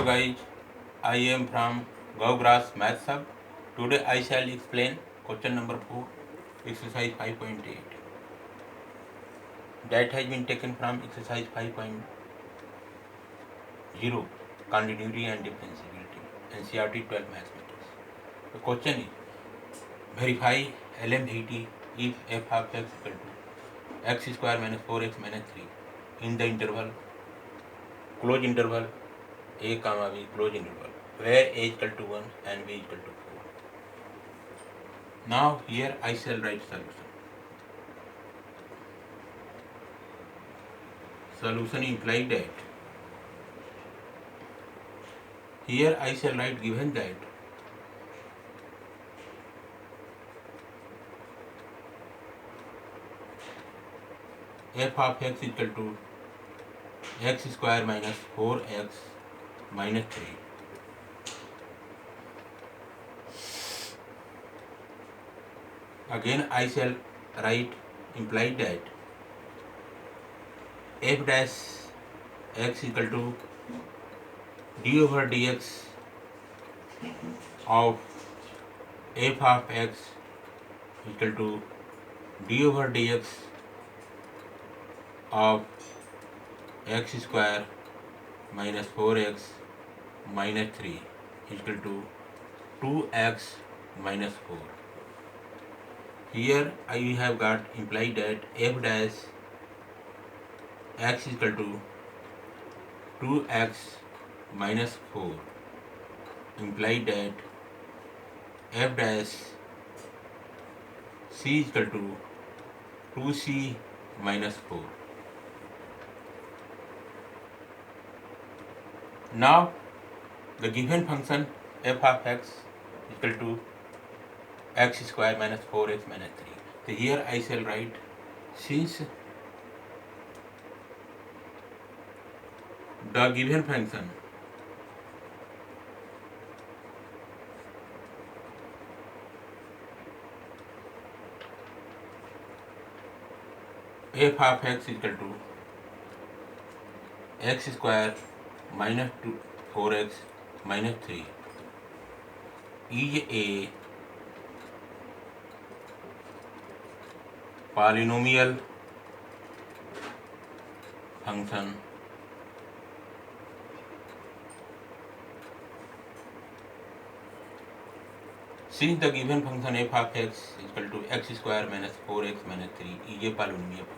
guys, I am from Gaugrass Maths Hub. Today I shall explain question number 4, exercise 5.8. That has been taken from exercise 5.0, continuity and differentiability, NCERT 12 mathematics. The question is, verify LMVT if f of x equal to x square minus 4x minus 3 in the interval, close interval a comma b, close interval, where a is equal to 1 and b is equal to 4. Now here I shall write solution. Solution implies that here I shall write given that f of x is equal to x square minus 4x minus 3. Again I shall write implied that f dash x equal to d over dx of f of x equal to d over dx of x square minus 4x minus 3 equal to 2x minus 4. Here I have got implied that f dash x equal to 2x minus 4, implied that f dash c is equal to 2c minus 4. Now the given function f of x equal to x square minus 4x minus 3. So here I shall write, since the given function f of x equal to x square minus 4x minus 3 is a polynomial function since the given function f of x is equal to x square minus 4x minus 3 is a polynomial function.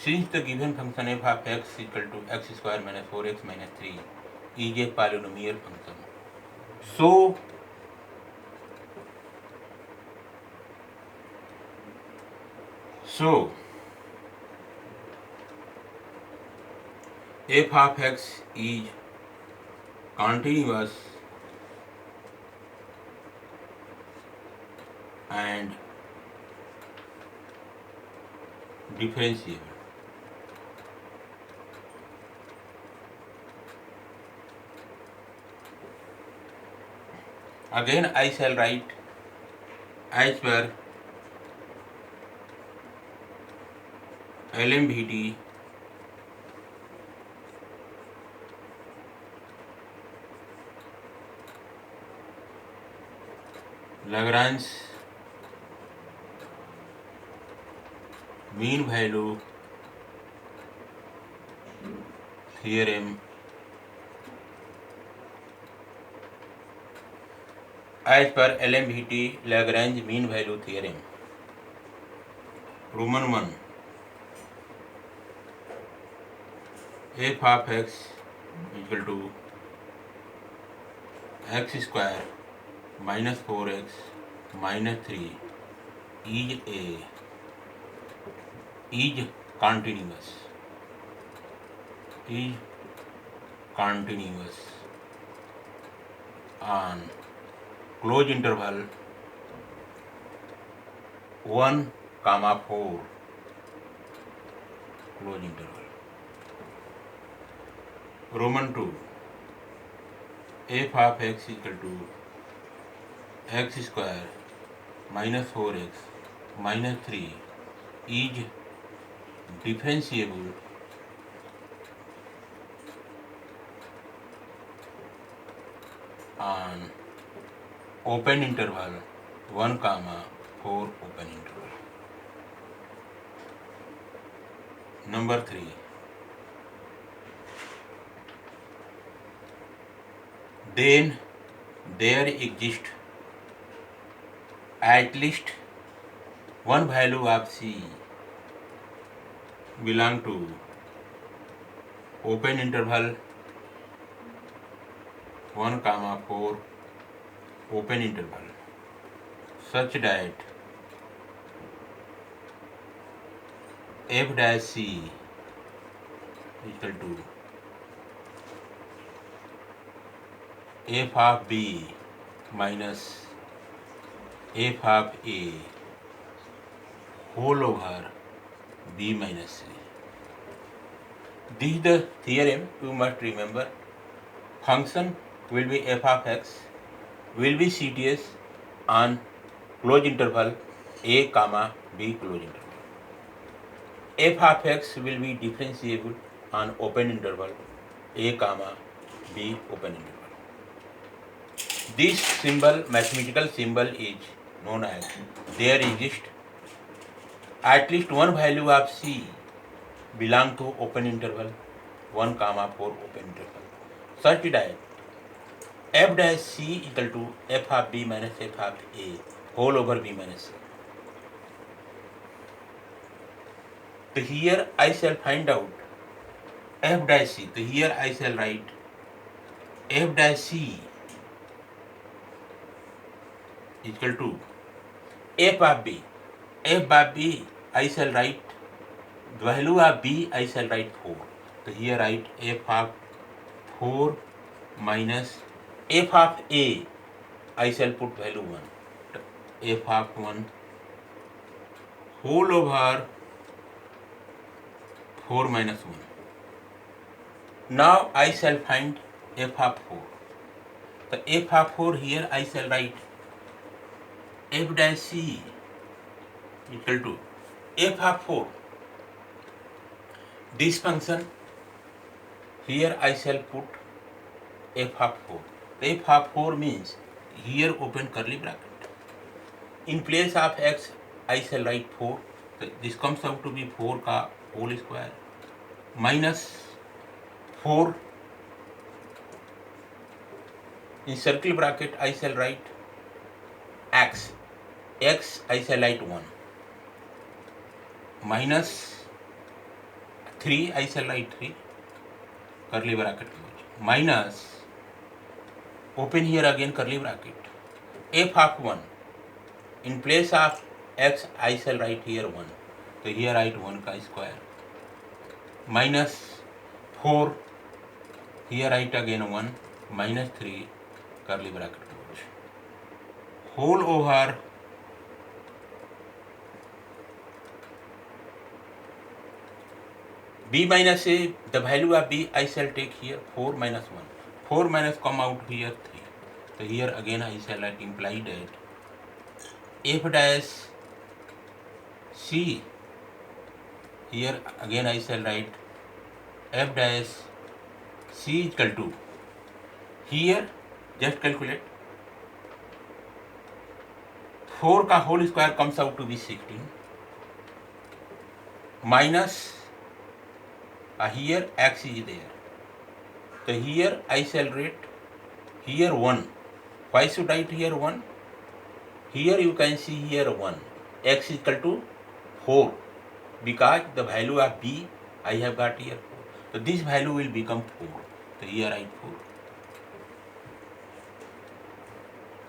Since the given function f of x is equal to x square minus 4x minus 3 is a polynomial function, so f of x is continuous and differentiable. Again I shall write as per LMVT Lagrange mean value theorem as per LMVT Lagrange mean value theorem. Roman 1, f of x equal to x square minus 4x minus 3 is continuous on close interval 1, 4, close interval. Roman 2, f of x equal to x square minus 4x minus 3 is differentiable on open interval 1 comma 4 open interval. Number 3, then there exists at least one value of C belong to open interval 1 comma 4 open interval such that f dash C equal to f of B minus f of A whole over B minus C. This is the theorem. You must remember. Function will be f of x will be CTS on closed interval A comma B closed interval. F of x will be differentiable on open interval A comma B open interval. This symbol, mathematical symbol, is known as there exists at least one value of C belong to open interval 1 comma 4 open interval such that f dash C equal to f of B minus f of A whole over B minus C. So here I shall find out f dash C. So here I shall write f dash C equal to f of B. F of B I shall write the value of B I shall write 4. So here write f of 4 minus f of A I shall put value 1. So f of 1 whole over 4 minus 1. Now I shall find f of 4. So f of 4 here I shall write f dash C equal to f of 4. This function here I shall put f of 4. F of 4 means here open curly bracket. In place of x I shall write 4. So this comes out to be 4 का whole square minus 4. In circle bracket I shall write x. X I shall write 1 minus 3 I shall write 3 curly bracket close minus open here again curly bracket f of 1. In place of x I shall write here 1. So here write 1 का square minus 4 here write again 1 minus 3 curly bracket close whole over B minus A, the value of B I shall take here 4 minus 1. 4 minus come out here 3. So here again I shall write imply that f dash C, here again I shall write f dash C equal to, here just calculate 4 का whole square comes out to be 16 minus here x is there. So here I shall write here 1. Why should I write here 1? Here you can see here 1. X is equal to 4 because the value of B I have got here 4. So this value will become 4. So here I write 4.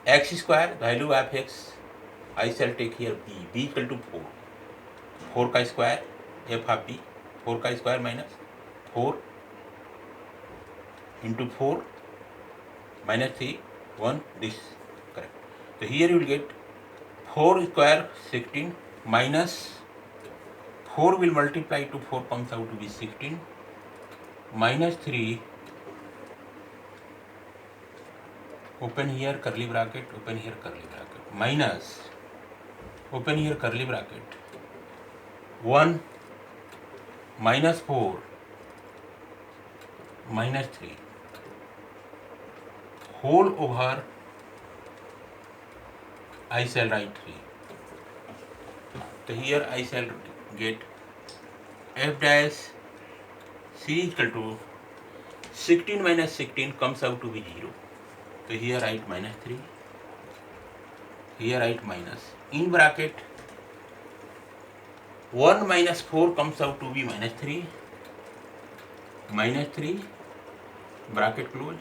X square value of x I shall take here B. B equal to 4. 4 का square f of B. 4 का square minus 4 into 4 minus 3 1 this correct. So here you will get 4 square 16 minus 4 will multiply to 4 comes out to be 16 minus 3 open here curly bracket open here curly bracket minus open here curly bracket 1 minus 4 minus 3 whole over I shall write 3. So here I shall get f dash c is equal to 16 minus 16 comes out to be 0. So here write minus 3. Here write minus. In bracket 1 minus 4 comes out to be minus 3. Minus 3 bracket close.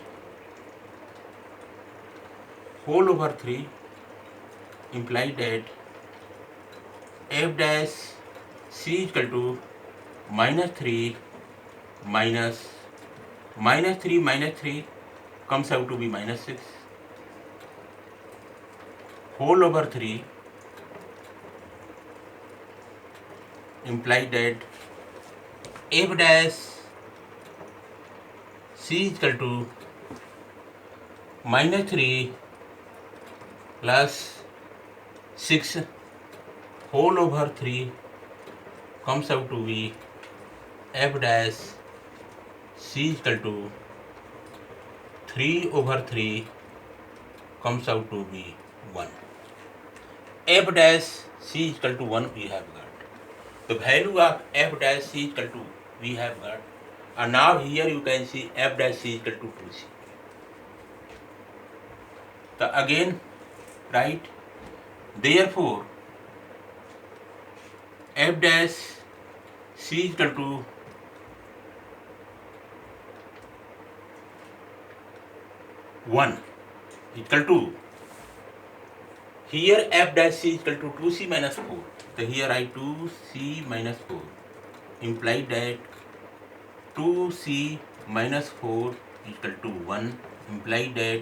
Whole over 3 implies that f dash c is equal to minus 3 minus 3 comes out to be minus 6. Whole over 3 implies that f dash c is equal to minus 3 plus 6 whole over 3 comes out to be f dash c is equal to 3 over 3 comes out to be 1. F dash c is equal to 1 we have got. The value of f dash c is equal to we have got. And now here you can see f dash c is equal to 2c. So again write, therefore f dash c is equal to 1 equal to, here f dash c is equal to 2c minus 4. So here I 2c minus 4 implies that 2c minus 4 is equal to 1 implies that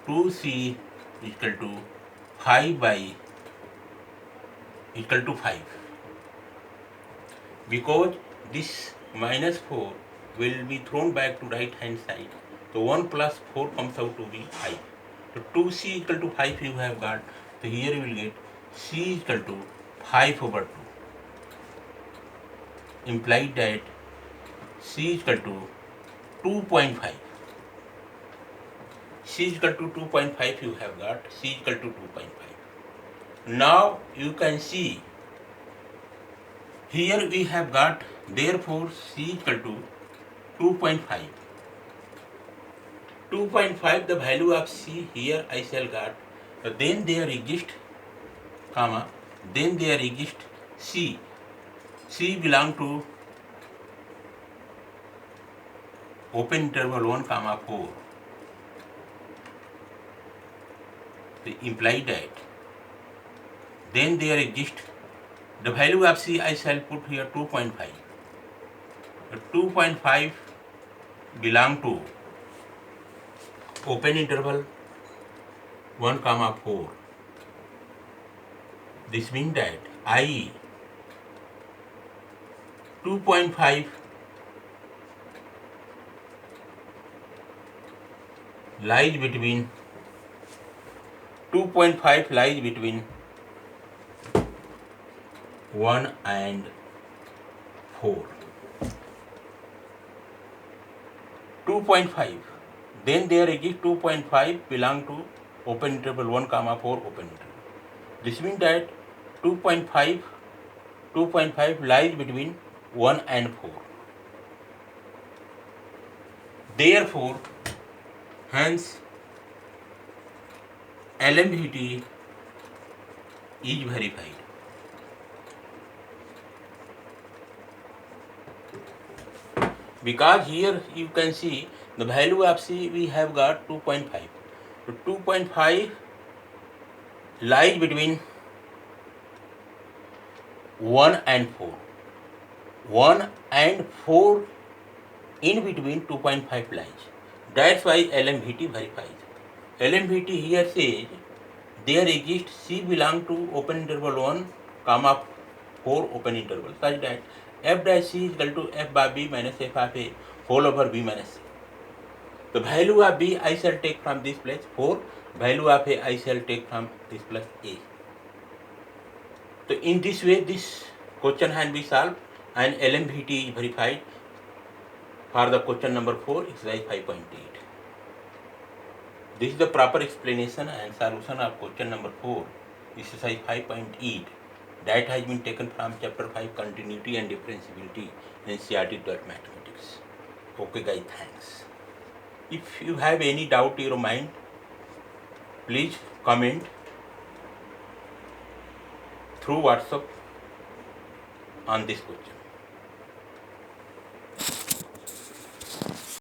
2c is equal to 5 by equal to 5, because this minus 4 will be thrown back to right hand side. So 1 plus 4 comes out to be 5. So 2c equal to 5 you have got. So here you will get c is equal to 5 over 2. Implied that c is equal to 2.5. c is equal to 2.5 you have got. c is equal to 2.5. Now you can see here we have got, therefore c is equal to 2.5. 2.5 the value of c here I shall got. Then there exists comma, then there exists c. c belong to open interval 1 comma 4. They imply that. Then there exists the value of c I shall put here 2.5. 2.5 belong to open interval 1 comma 4. This means that I 2.5 lies between 1 and 4. 2.5. Then there exists 2.5 belong to open interval 1 comma 4 open interval. This means that 2.5 lies between 1 and 4. Therefore, hence LMVT is verified. Because here you can see the value of C we have got 2.5. So 2.5 lies between 1 and 4. 1 and 4 in between 2.5 lies. That's why LMVT verifies. LMVT here says there exists C belong to open interval 1 comma 4 open interval such that f dash c is equal to f by b minus f of a whole over b minus c. The value of b I shall take from this place 4, value of a I shall take from this place a. So in this way this question can be solved and LMVT is verified for the question number 4, exercise 5.8. This is the proper explanation and solution of question number 4, exercise 5.8, that has been taken from chapter 5, continuity and differentiability, NCERT 12 mathematics. Okay guys, thanks. If you have any doubt in your mind, please comment through WhatsApp on this question.